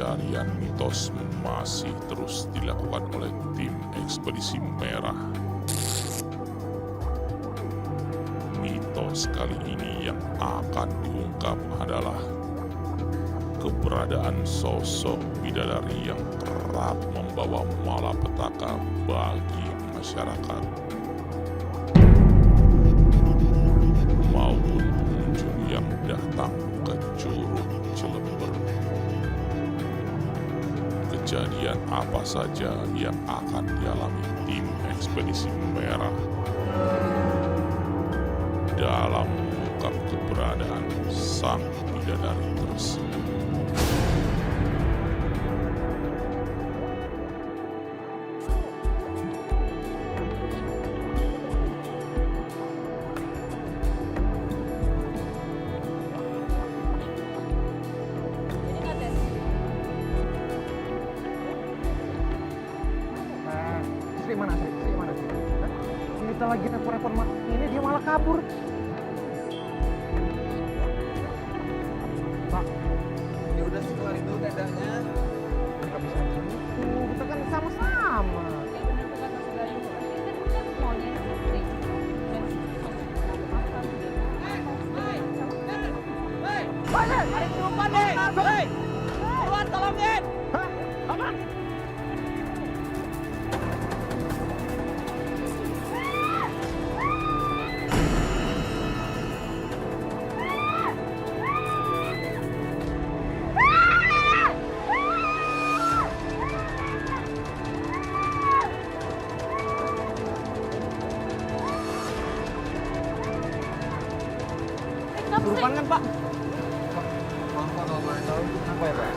pencarian mitos masih terus dilakukan oleh tim Ekspedisi Merah. Mitos kali ini yang akan diungkap adalah keberadaan sosok bidadari yang kerap membawa malapetaka bagi masyarakat maupun pengunjung yang datang ke Curug Cilember. Kejadian apa saja yang akan dialami tim Ekspedisi Merah dalam mengungkap keberadaan sang bidadari tersebut? Sri mana Sri? Sri mana Sri? Hah? Kita lagi telepon ini dia malah kabur. Pak, Ya udah setelah itu dadanya. nggak bisa gitu. Kita kan sama-sama. Ya benar bukan maksud dari itu. Ini kan maunya Putri. Dan Ada penumpang nih. Hei, keluar tolongin. Hah? Apa? Kesurupan kan Pak? Maaf Pak, kalau boleh tahu itu kenapa ya Pak?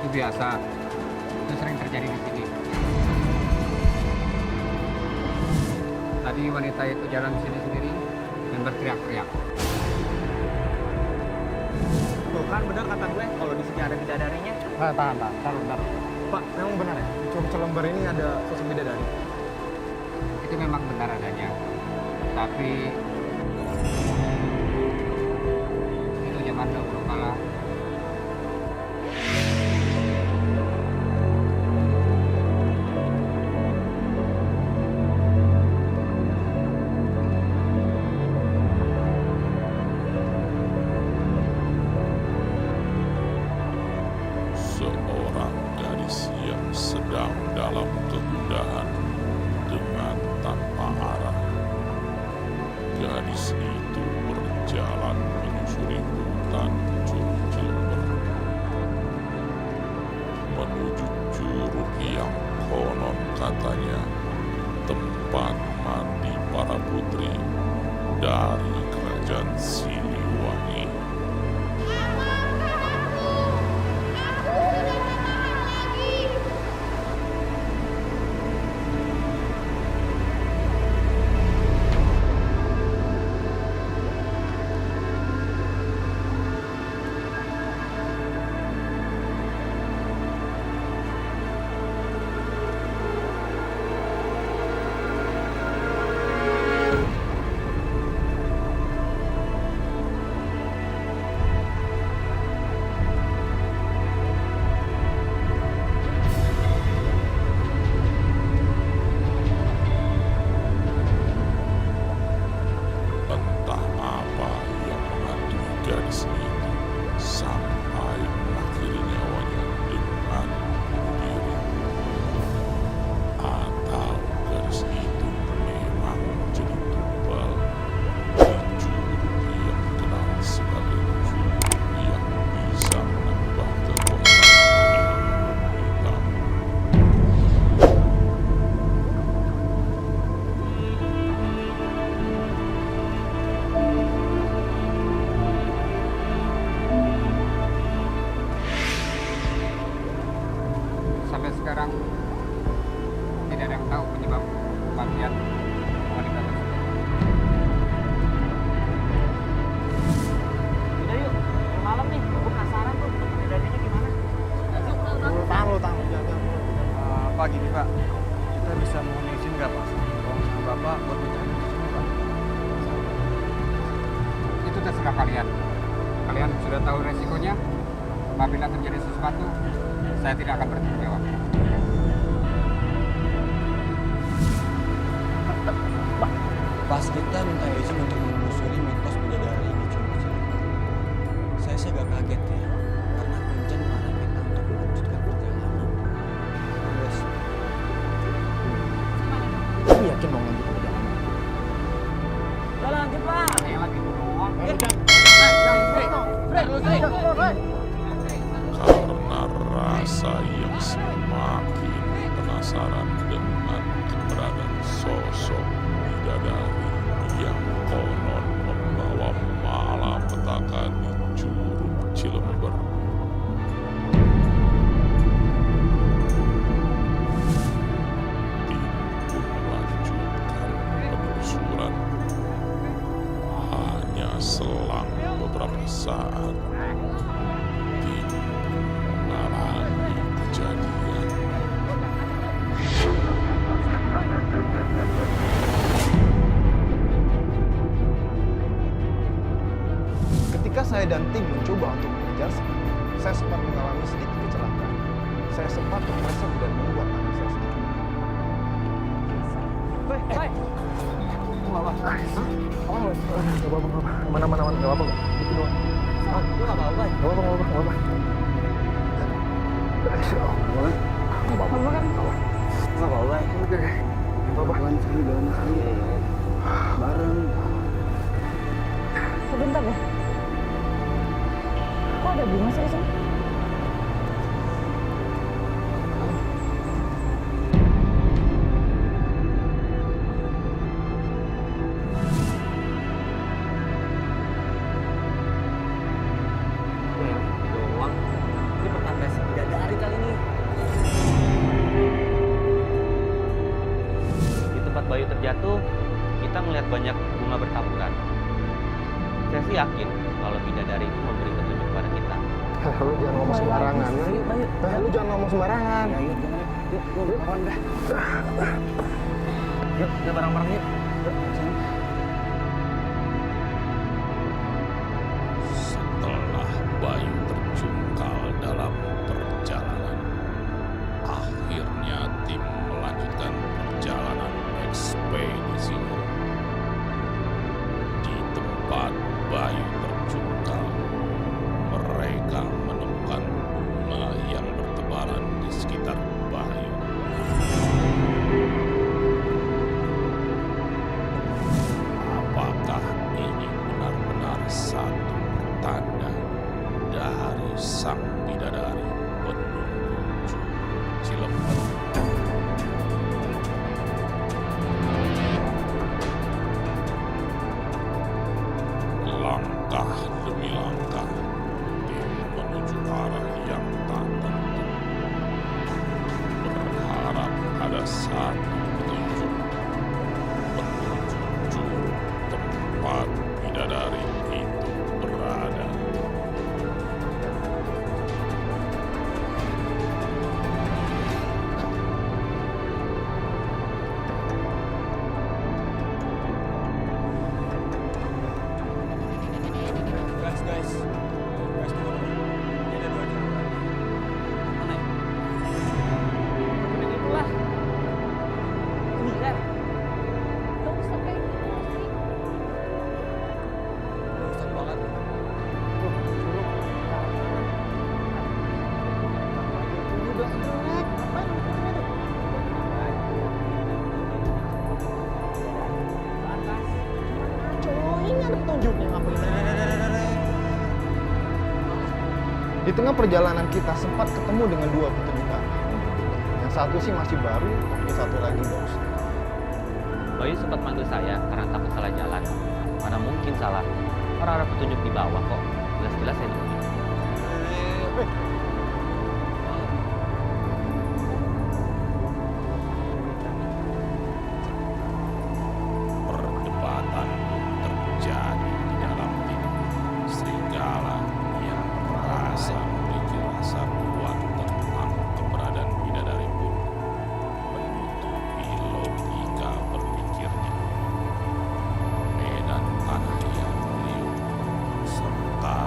Itu biasa. Itu sering terjadi di sini. Tadi wanita itu jalan di sini sendiri dan berteriak-teriak. Tuh kan benar kata gue kalau di sini ada bidadarinya. Tahan. Pak, memang benar ya? Di Curug Cilember ini ada sosok bidadari. Itu memang benar adanya. Tapi itu zaman dahulu kala. Seorang gadis yang sedang dalam kegundahan dengan tanpa arah. Gadis itu berjalan menyusuri hutan Curug Cilember menuju curug yang konon katanya tempat mandi para putri dari kerajaan Siliwangi. Entah apa yang menghantui gadis itu sampai mengakhiri nyawanya dengan bunuh diri. Atau gadis itu memang menjadi tumbal di curug yang dikenal sebagai curug yang bisa menambah kekuatan hitam. Sampai sekarang tidak ada yang tahu penyebab kematian wanita tersebut. Udah yuk, malam nih. Gue penasaran tuh bidadarinya gimana. Tahan. Jangan. Pak gini Pak, kita bisa mohon izin nggak Pak? Tolong sama Bapak buat bicara di sini Pak. Itu terserah kalian. Kalian sudah tahu resikonya, apabila terjadi sesuatu, saya tidak akan bertanggung jawab. Pas kita minta izin untuk menelusuri mitos bidadari di Curug Cilember, saya agak kaget ya, karena Kuncen melarang kita untuk melanjutkan perjalanan. Terus, Kamu yakin mau lanjut perjalanan? Udah lanjut pak. Saya lagi doang. Karena rasa yang semakin penasaran dengan keberadaan sosok bidadari yang konon membawa malapetaka di Curug Cilember. Tim pun melanjutkan penelusuran. Hanya selang beberapa saat, tim mengalami kejadian. Ketika saya dan tim mencoba untuk mengejar, saya sempat mengalami sedikit kecelakaan. Saya sempat terpleset dan membuat tangan saya sedikit. Mana, nggak apa-apa. Itu doang. lu nggak apa-apa? Nggak apa-apa. Insya Allah. Nggak apa-apa kan? Nggak apa-apa. Oke. Jalan sekali. Bareng. Sebentar deh. Kok ada bunga sih di sini? Doang. Ini pertanda si bidadari kali ini. Di tempat Bayu terjatuh, kita melihat banyak bunga bertaburan. Saya sih yakin kalau bidadari itu memberi petunjuk pada kita. Lu jangan ngomong sembarangan. Lu jangan ngomong sembarangan. Yuk, kita bareng-bareng yuk. Setelah Bayu terjungkal dalam perjalanan, akhirnya tim melanjutkan perjalanan ekspedisi. Di tempat Bayu terjungkal, mereka menemukan bunga yang bertebaran di sekitar Bayu. Apakah ini benar-benar satu tanda dari sang bidadari penunggu Curug Cilember? Langkah demi langkah, tim menuju arah yang tak tentu. Berharap ada satu petunjuk curug tempat bidadari itu berada. Guys. Tunggu. Ini ada 2 jalan. Mana ya? Bener itulah. Ini kan. Gak usah kayak gitu sih. Urusan banget. Ini ada petunjuknya apa? Di tengah perjalanan kita sempat ketemu dengan 2 petunjuk arah. Yang satu sih masih baru, tapi satu lagi nggak usah. Bayu sempat manggil saya karena takut salah jalan. Mana mungkin salah? Orang ada petunjuk di bawah kok. Jelas-jelas saya nemuin. Perdebatan pun terjadi di dalam tim. Serigala yang merasa memiliki rasa kuat tentang keberadaan bidadari pun menutupi logika berpikirnya. Medan tanah yang liu serta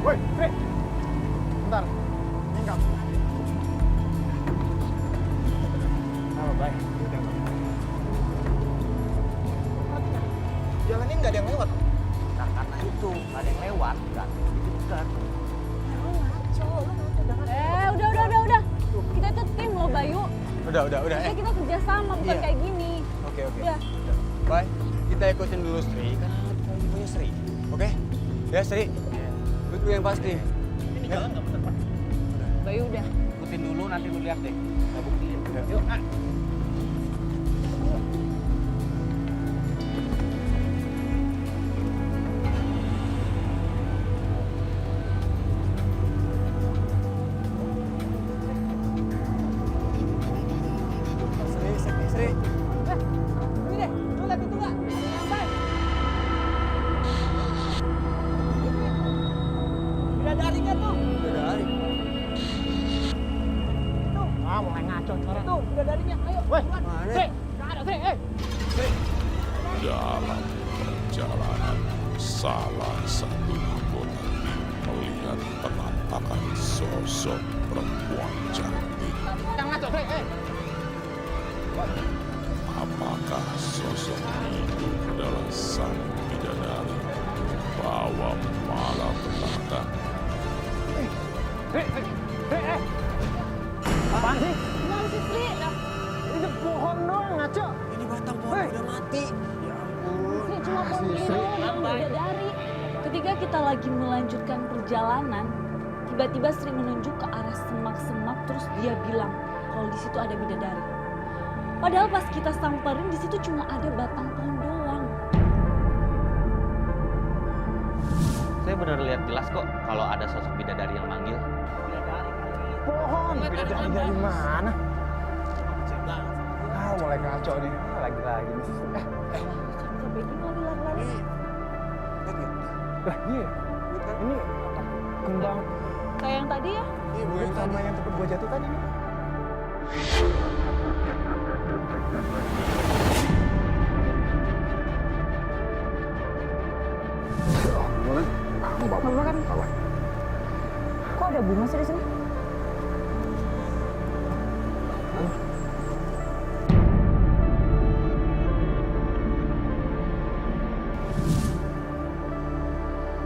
Woi, Sri. Bentar. Minggat. Halo, baik. Udah, Bang. Jalan ini nggak ada yang lewat. Nah, karena itu nggak ada yang lewat, berarti itu dekat. Udah. Kita itu tim loh, Bayu. Udah. Kita kerja sama, bukan Iya. kayak gini. Oke. Udah. Bye. Kita ikutin dulu Sri, kan kita punya Sri. Oke? Ya Sri. Lu tuh yang pasti. Ini jalan nggak bener, Pak? Bayu udah. Ikutin dulu, nanti lu lihat deh. Kita buktiin. Yuk, Sri. Ini deh, lu lihat itu nggak? Sampai. Bidadarinya tuh. Bidadari. Tuh. Mulai ngaco sekarang. Tuh, bidadarinya. Ayo. Woi, mana? Sri, nggak ada, Sri. Dalam perjalanan, salah satu anggota tim melihat penampakan sosok perempuan cantik. Jangan ngaco, Sri. Apakah sosok itu adalah sang bidadari bawa malapetaka? apaan sih? Gimana sih, Sri? Ini pohon doang, ngaco. Ini batang pohon udah mati. Ya ampun. Sri cuma pohon ini doang yang bidadari. Ketika kita lagi melanjutkan perjalanan, tiba-tiba Sri menunjuk ke arah semak-semak, terus dia bilang kalau di situ ada bidadari. Padahal pas kita samperin di situ cuma ada batang pohon doang. saya benar lihat jelas kok kalau ada sosok bidadari yang manggil. Pohon. Bidadari dari mana? Mulai ngaco nih. Lagi-lagi nih. Sampai ini lari-lari. Lah, iya. Ini kembang Kayak yang tadi ya. Iya, bukan sama yang tempat gua jatuh tadi nih. Mama kan. Kok ada bunga sih di sini?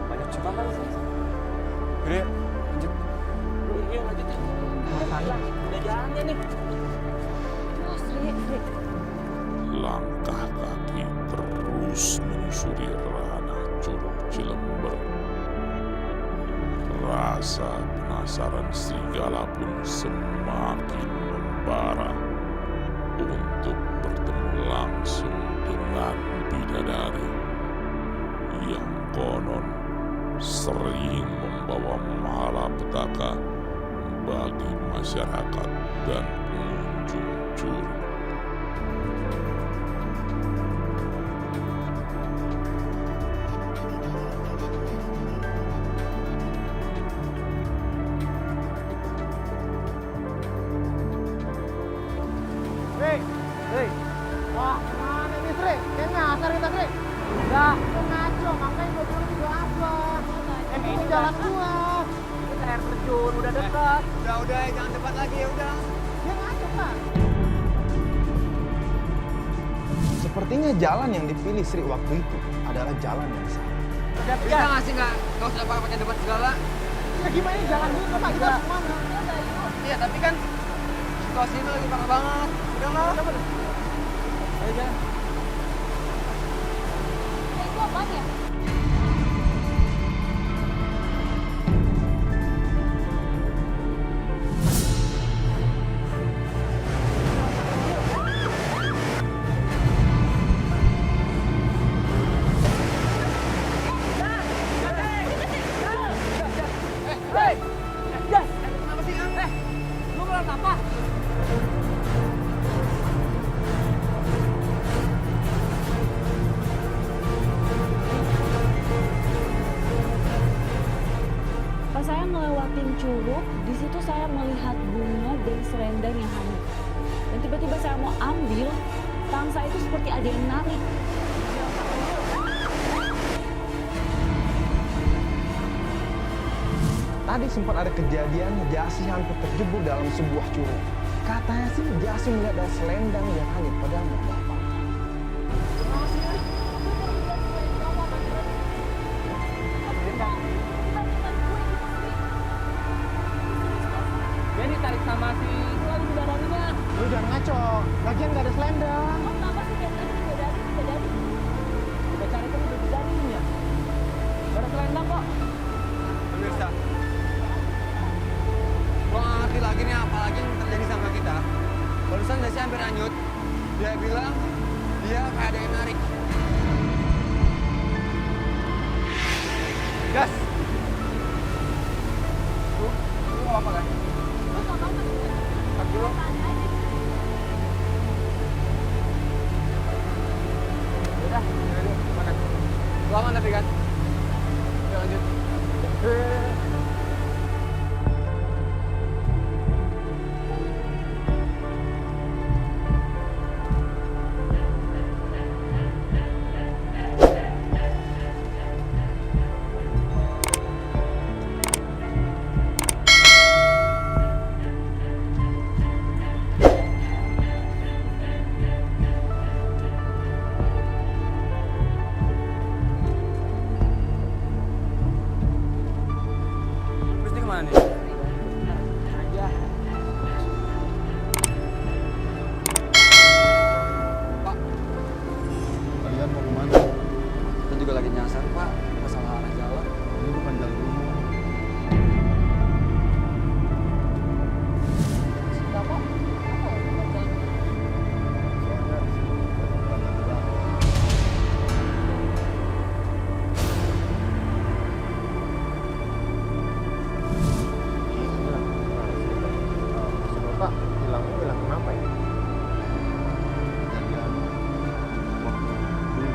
Banyak suka kan sih? Udah, lanjut. Iya lanjut ya. Udah jalannya nih. Oh, Sri. Langkah kaki terus menyusuri ranah Curug Cilember. Rasa penasaran serigala pun semakin membara untuk bertemu langsung dengan bidadari yang konon sering membawa malapetaka bagi masyarakat dan pengunjung curug. Sri. Wah, mana nih Sri? Kayak nyasar kita Sri. Enggak, itu ngaco. Makanya gua bilang juga apa. Ini jalan gua. Kita air terjun udah dekat. Udah, jangan debat lagi ya udah. Dia ngaco kan? Sepertinya jalan yang dipilih Sri waktu itu adalah jalan yang salah. Bisa nggak sih nggak usah pakai debat segala. Ya gimana jalan dulu Pak? Kita harus kemana? Iya tapi kan situasi ini lagi parah banget. Udah nggak? Ayo jalan. Itu apaan ya? Pas saya melewatin curug, di situ saya melihat bunga dan selendang yang hanyut. Dan tiba-tiba saya mau ambil, tangan saya itu seperti ada yang narik. Tadi sempat ada kejadian Jasi hampir terjebur dalam sebuah curug. Katanya sih Jasi melihat ada selendang yang hanyut padahal nggak ada apa-apa. Dia ditarik sama si lagi bidadarinya. Lu jangan ngaco, lagian nggak ada selendang. Oh, kenapa sih kayak tadi bidadari? Kita cari kan bidadarinya. Gak ada selendang kok. Pemirsa, gua nggak ngerti lagi nih apa lagi yang terjadi sama kita. Barusan Dasi hampir hanyut. Dia bilang dia kayak ada yang narik. Gas! Lu mau apa kan? Tak dulu. Udah, yaudah, makan. Lu aman tapi kan? Yuk lanjut. Mesti kemana nih? Aja. Pak, Kalian mau kemana? kita juga lagi nyasar, Pak. Masalah arah jalan. Ini bukan jalan umum. Soalnya di sini bukan jalan jalan. Maksud Bapak hilang kenapa ya? Kejadian waktu dulu.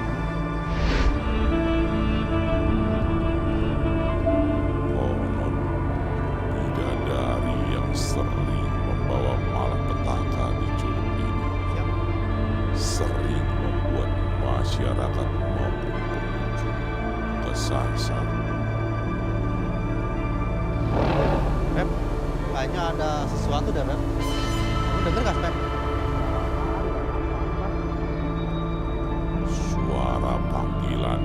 Konon bidadari yang sering membawa malapetaka di curug ini sering membuat masyarakat maupun pengunjung kesasar. Pep, kayaknya ada sesuatu deh, Pep. Kamu denger gak, Pep? Suara panggilan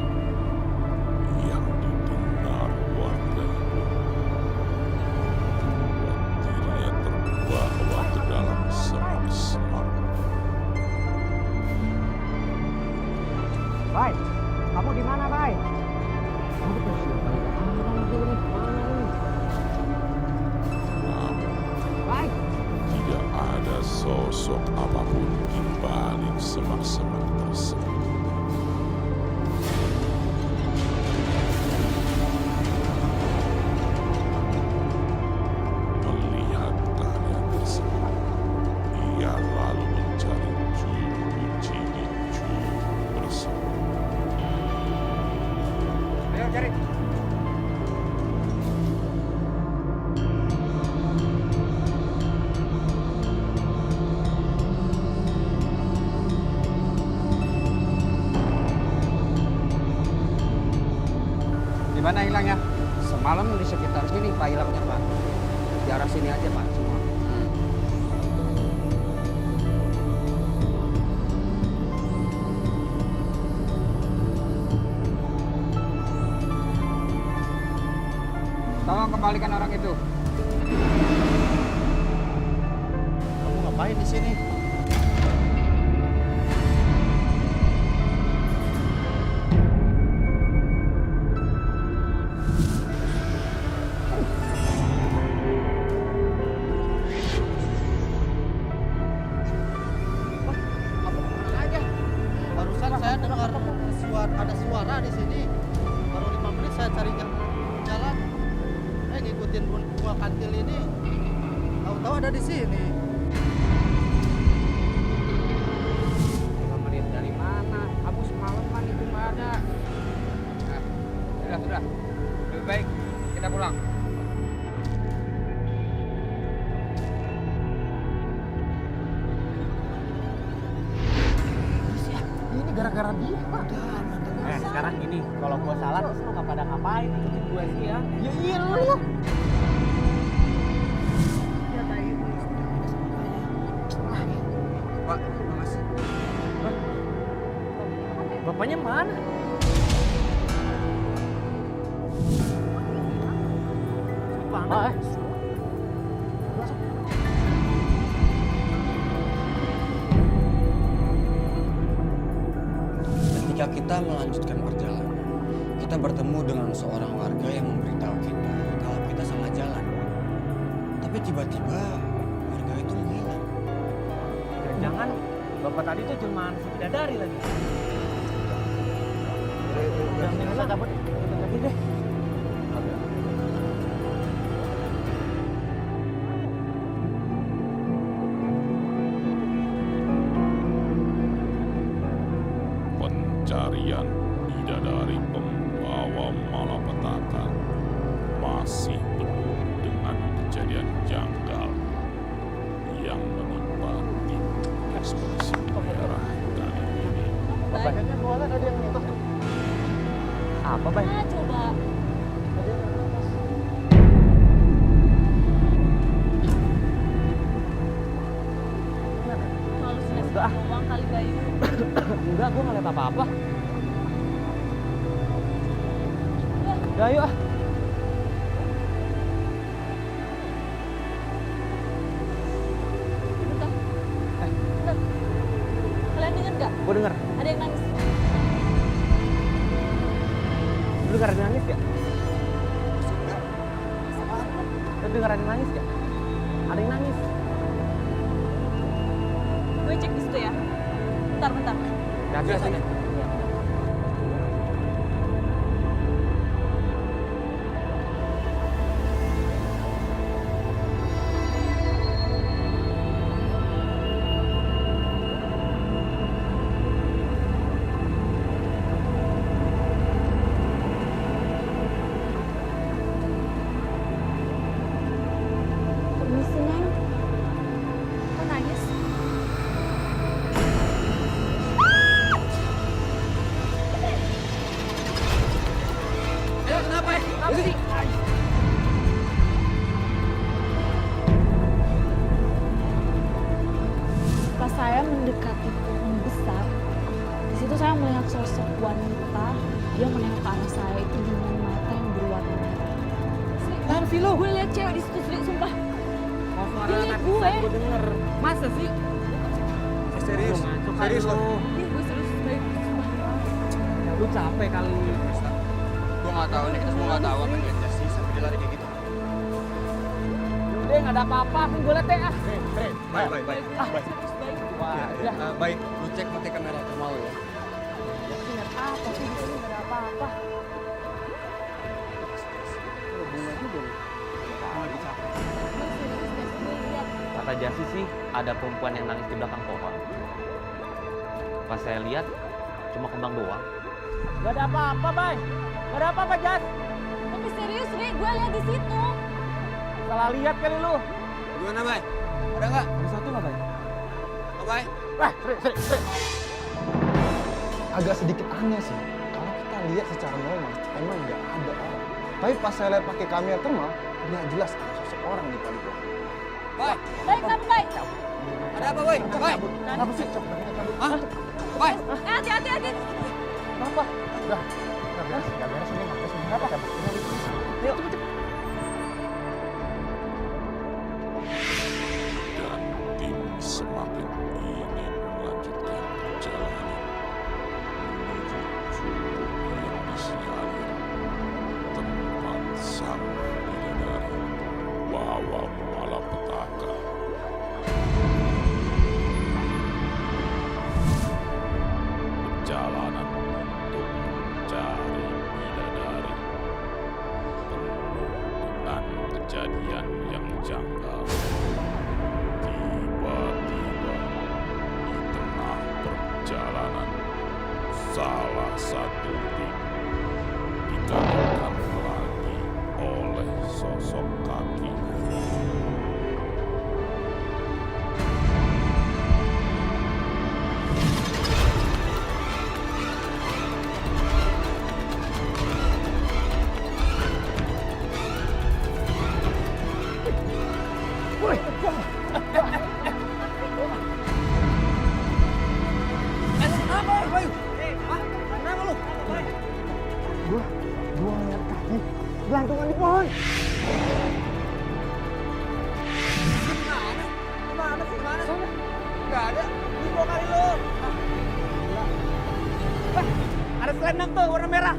yang didengar warga itu membuat dirinya terbawa ke dalam semak-semak. Bay, kamu di mana, Bay? Namun Bay, tidak ada sosok apapun di balik semak-semak tersebut. Melihat keadaan tersebut, ia lalu mencari juru kunci di curug tersebut. ayo cari. Di mana hilangnya? Semalam di sekitar sini Pak hilangnya Pak. Di arah sini aja Pak semua. Tolong kembalikan orang itu. Kamu ngapain di sini? Kamu kemana aja? Barusan saya dengar ada suara di sini. Baru 5 menit saya cari jalan. Saya ngikutin bunga kantil ini. Tahu-tahu ada di sini. 5 menit dari mana? Kamu semalaman itu nggak ada. Nah, sudah. Lebih baik kita pulang. Ini gara-gara dia, Pak. Sekarang gini, kalau gua salah terus lu nggak pada ngapain ikutin gue sih ya? Ya iya lu. Bapaknya mana? Pak. Ketika kita melanjutkan perjalanan, kita bertemu dengan seorang warga yang memberitahu kita kalau kita salah jalan. Tapi tiba-tiba warga itu menghilang. Jangan bapak tadi tuh cuma si bidadari lagi. Udah mendingan kita cabut lagi deh. Pencarian bidadari pembawa malapetaka masih penuh dengan kejadian janggal yang menimpa tim ekspedisi merah kali ini. Kayaknya soalnya ada yang nyentuh tuh. Apa, Bay? Nah, coba. Halusinasi Enggak. doang kali Bayu. Enggak, gue nggak lihat apa-apa. Udah, yuk ah. Bentar. Bentar. Kalian denger nggak? Gue denger. Ada yang nangis. Lu dengar ada yang nangis ya? Lu dengar ada yang nangis ya? Ada yang nangis. Gue cek di situ ya. Bentar. Jaga sini. Permisi, Neng. Kok nangis? Kenapa sih? Pas saya mendekati pohon besar, di situ saya melihat sosok wanita. Dia menengok ke arah saya itu dengan mata yang berwarna merah. Apaan sih lu? Gue lihat cewek di situ, Sri, sumpah. Oh, suara Dia anak gue. gue denger. Masa sih? Serius? Serius lo? Ih, gue serius, baik, sumpah. Ya, lu capek kali. Gue nggak tahu nih, kita semua nggak tahu apa yang dia sih sampai dia lari kayak gitu. Udah nggak ada apa-apa, kan gue liat deh ah. Baik. Ah, Serius, baik. wah, ya. Baik, lu cek mati kamera rumah lu ya. Lihat apa sih di sini nggak ada apa-apa. Gue serius, guys. Gue lihat. Kata Jasi sih ada perempuan yang nangis di belakang pohon. Pas saya lihat cuma kembang doang. Gak ada apa-apa, Bay. Gak ada apa-apa, Jas. Tapi serius, Ri, gue lihat di situ. Salah lihat kali lu. Gimana, Bay? Ada nggak? Ada satu nggak, Bay? Oh, Bay? Agak sedikit aneh sih. Kalau kita lihat secara normal, emang nggak ada orang. Tapi pas saya lihat pakai kamera thermal, terlihat jelas ada sosok orang di balik pohon. Bay? Baik, kenapa, baik? Ada apa, Bay? Bay? Kenapa sih? Coba cabut. Hah? Bay? Hati. Kenapa? Udah. Nggak beres ini, nggak beres ini. Kenapa? Cabut. Yuk. Dan tim semakin ingin melanjutkan perjalanan menuju curug yang disinyalir tempat sang bidadari bawa malapetaka. Perjalanan untuk mencari bidadari penuh dengan kejadian yang janggal. Tiba-tiba di tengah perjalanan salah satu tim dikagetkan lagi oleh sosok kaki. Gimana sih? Gimana? Nggak ada. Ini gua kali lo. Ada selendang tuh warna merah.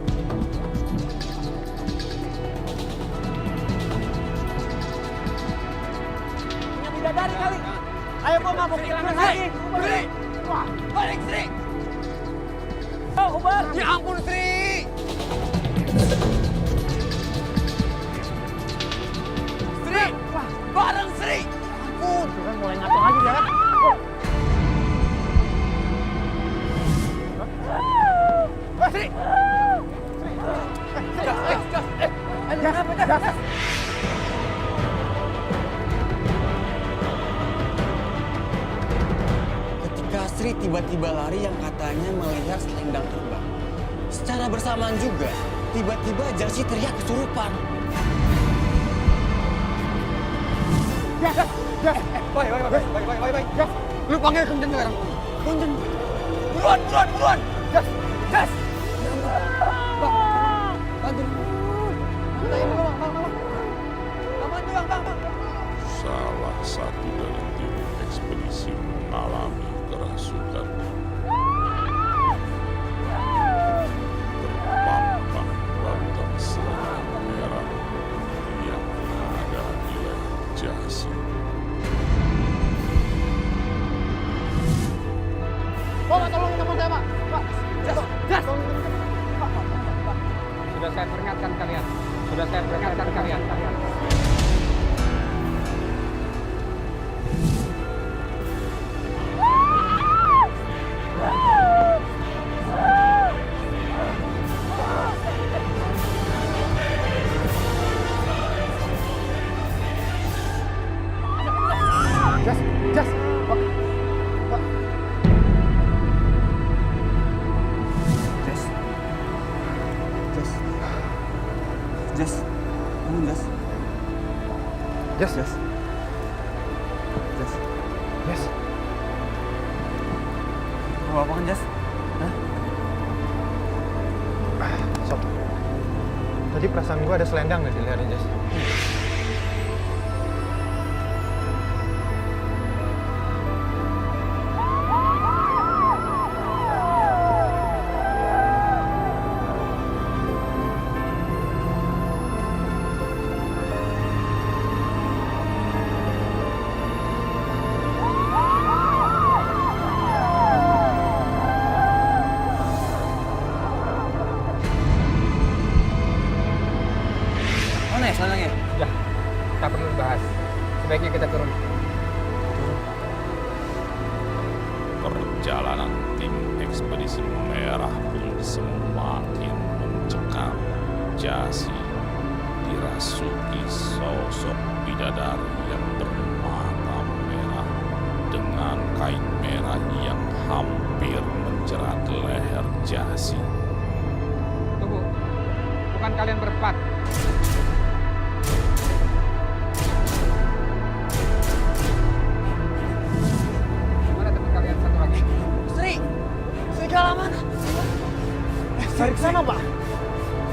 Punya bidadari kali. Ayo gua nggak mau kehilangan lagi. Sri, wah, balik Sri. Oh, Ubar. Ya ampun Sri. Sri, wah, bareng Sri. Ampun, kan mulai ngaco lagi ya. Sri. Ketika Sri tiba-tiba lari yang katanya melihat selendang terbang. Secara bersamaan juga, tiba-tiba Jasi teriak kesurupan. Baik. Lu panggil Kunjen sekarang. Kunjen. Buruan. Jas. Bantu. Bantu, Bang. Salah satu dari tim ekspedisi mengalami kerasukan. Terpampang batang selendang merah yang ada di leher Jasi. Pak, tolong teman saya, Pak. Pak, Jas. Sudah saya peringatkan kalian. Jas. Jas, bangun Jas. Kamu apa kan Jas? Sob, tadi perasaan gue ada selendang di lehernya Jas. Mana ya selendangnya? Udah, tak perlu dibahas. Sebaiknya kita turun. Perjalanan tim ekspedisi merah pun semakin mencekam. Jasi dirasuki sosok bidadari yang bermata merah dengan kain merah yang hampir menjerat leher Jasi. Tunggu, bukan kalian berempat. Mana teman kalian satu lagi? Sri Serigala mana? Cari sana, Pak.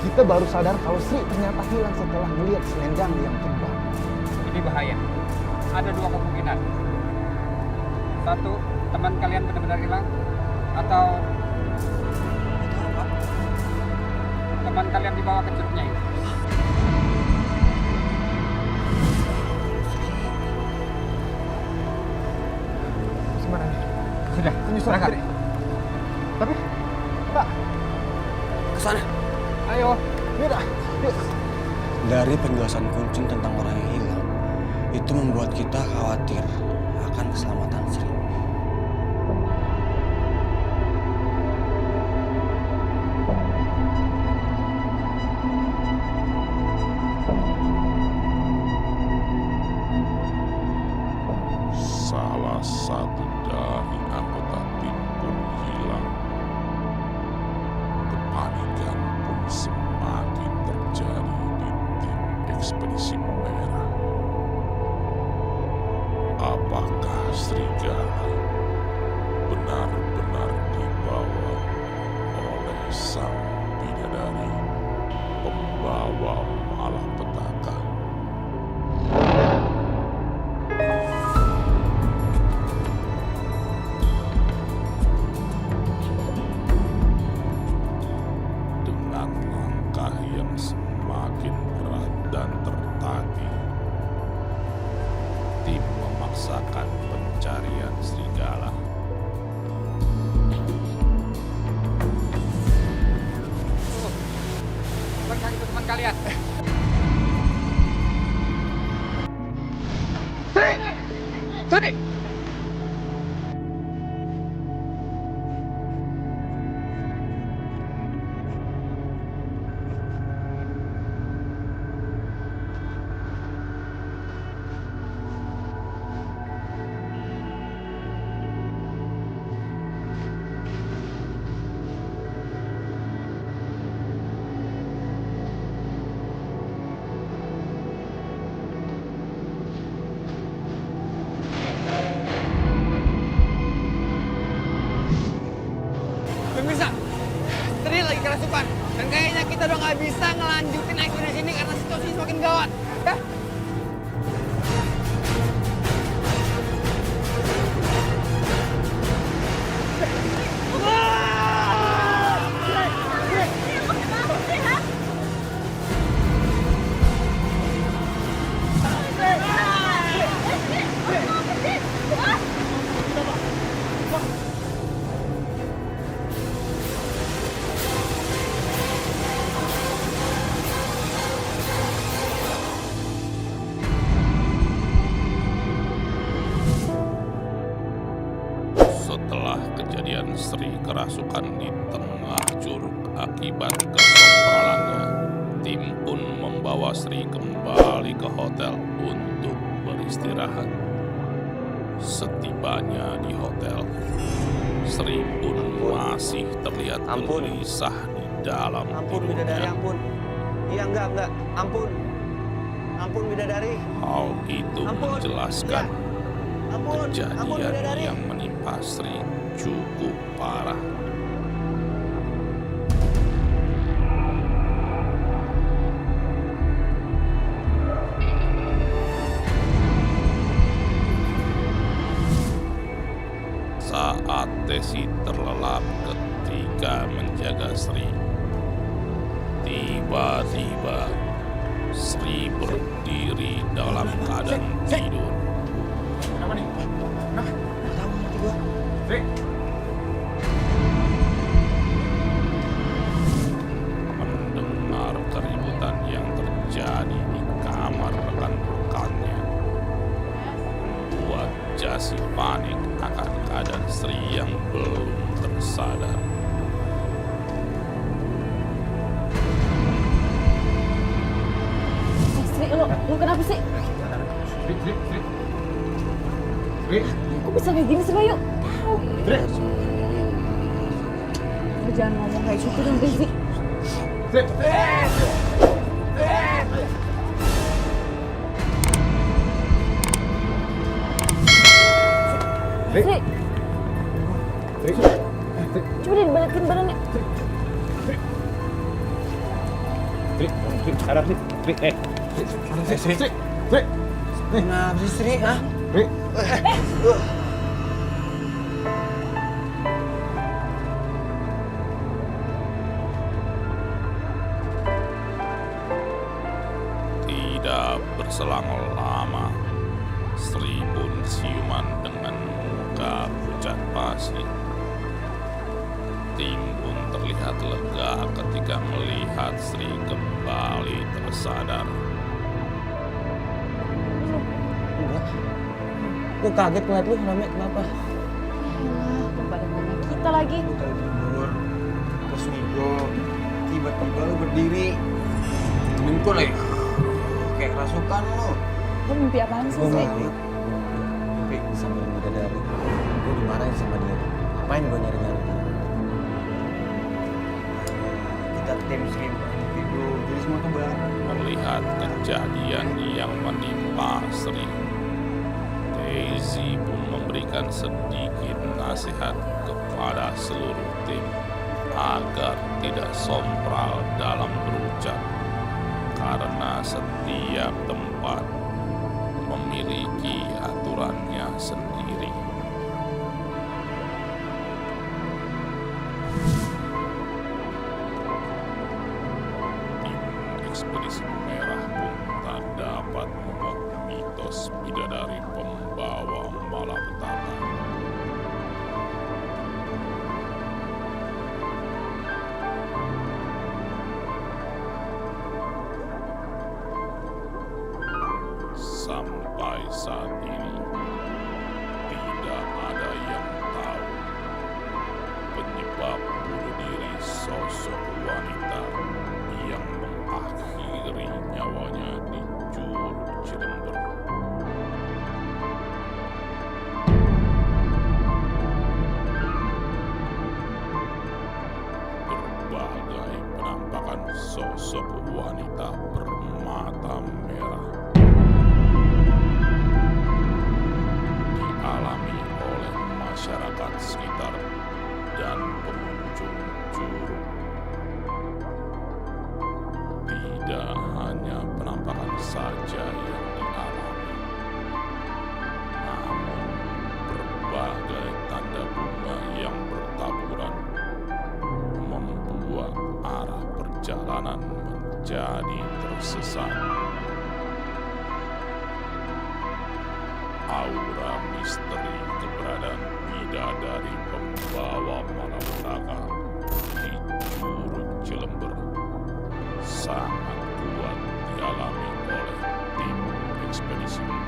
Kita baru sadar kalau Sri ternyata hilang setelah melihat selendang yang terbang. Ini bahaya. Ada dua kemungkinan. Satu, teman kalian benar-benar hilang. Atau teman kalian dibawa ke Curug Nyai. Gimana nih? Sudah, Berangkat. Tapi, Pak, Ke sana. Ayo. yuk. Dari penjelasan Kuncin tentang orang yang hilang, itu membuat kita khawatir akan keselamatan Sri. Salah satu dari anggota tim pun hilang. Kepanikan pun semakin terjadi di tim ekspedisi merah. Apakah serigala benar-benar dibawa oleh sang bidadari pembawa malapetaka? Pemirsa, Sri lagi kerasukan. Dan kayaknya kita udah nggak bisa ngelanjutin ekspedisi ini karena situasi semakin gawat. Ya? Setelah kejadian Sri kerasukan di tengah curug akibat kesompalannya, tim pun membawa Sri kembali ke hotel untuk beristirahat. Setibanya di hotel, Sri pun masih terlihat gelisah di dalam Ampun bidadari, tidurnya. ampun. Iya enggak. Ampun. Ampun bidadari. Hal itu Ampun. menjelaskan Ampun kejadian bidadari. yang menimpa Sri cukup parah. Saat Tesi terlelap ketika menjaga Sri, tiba-tiba Sri berdiri dalam keadaan tidur. Mendengar keributan yang terjadi di kamar rekan-rekannya, buat Jasi panik akan keadaan Sri yang belum tersadar. Sri, lu kenapa sih? Kok bisa kayak gini sih, Bayu? Lu jangan ngomong kayak gitu dong, Rizky. Sri. Coba deh dibalikin badannya. Kenapa sih Sri? Hah? Tidak berselang lama, Sri pun siuman dengan muka pucat pasi. Tim pun terlihat lega ketika melihat Sri kembali tersadar. Enggak. Gue kaget ngeliat lu, Rame, kenapa? Badan kita lagi. Lu tadi tidur, terus ngigo, tiba-tiba lu berdiri. Temen gue lagi, kayak kerasukan lu. Lu mimpi apaan sih, Gue Sri? mimpi sambil bidadari. Gue dimarahin sama dia. Ngapain gue nyari-nyari dia? Kita tim Sri tidur, jadi semua tuh bareng. Melihat kejadian yang menimpa Sri, Daisy pun memberikan sedikit nasihat kepada seluruh tim agar tidak sompral dalam berucap, karena setiap tempat memiliki aturannya sendiri. Tim ekspedisi merah pun tak dapat membuat mitos bidadari pembawa malapetaka. Sampai saat ini, menjadi tersesat. Aura misteri keberadaan bidadari pembawa malapetaka di Curug Cilember sangat kuat dialami oleh tim ekspedisi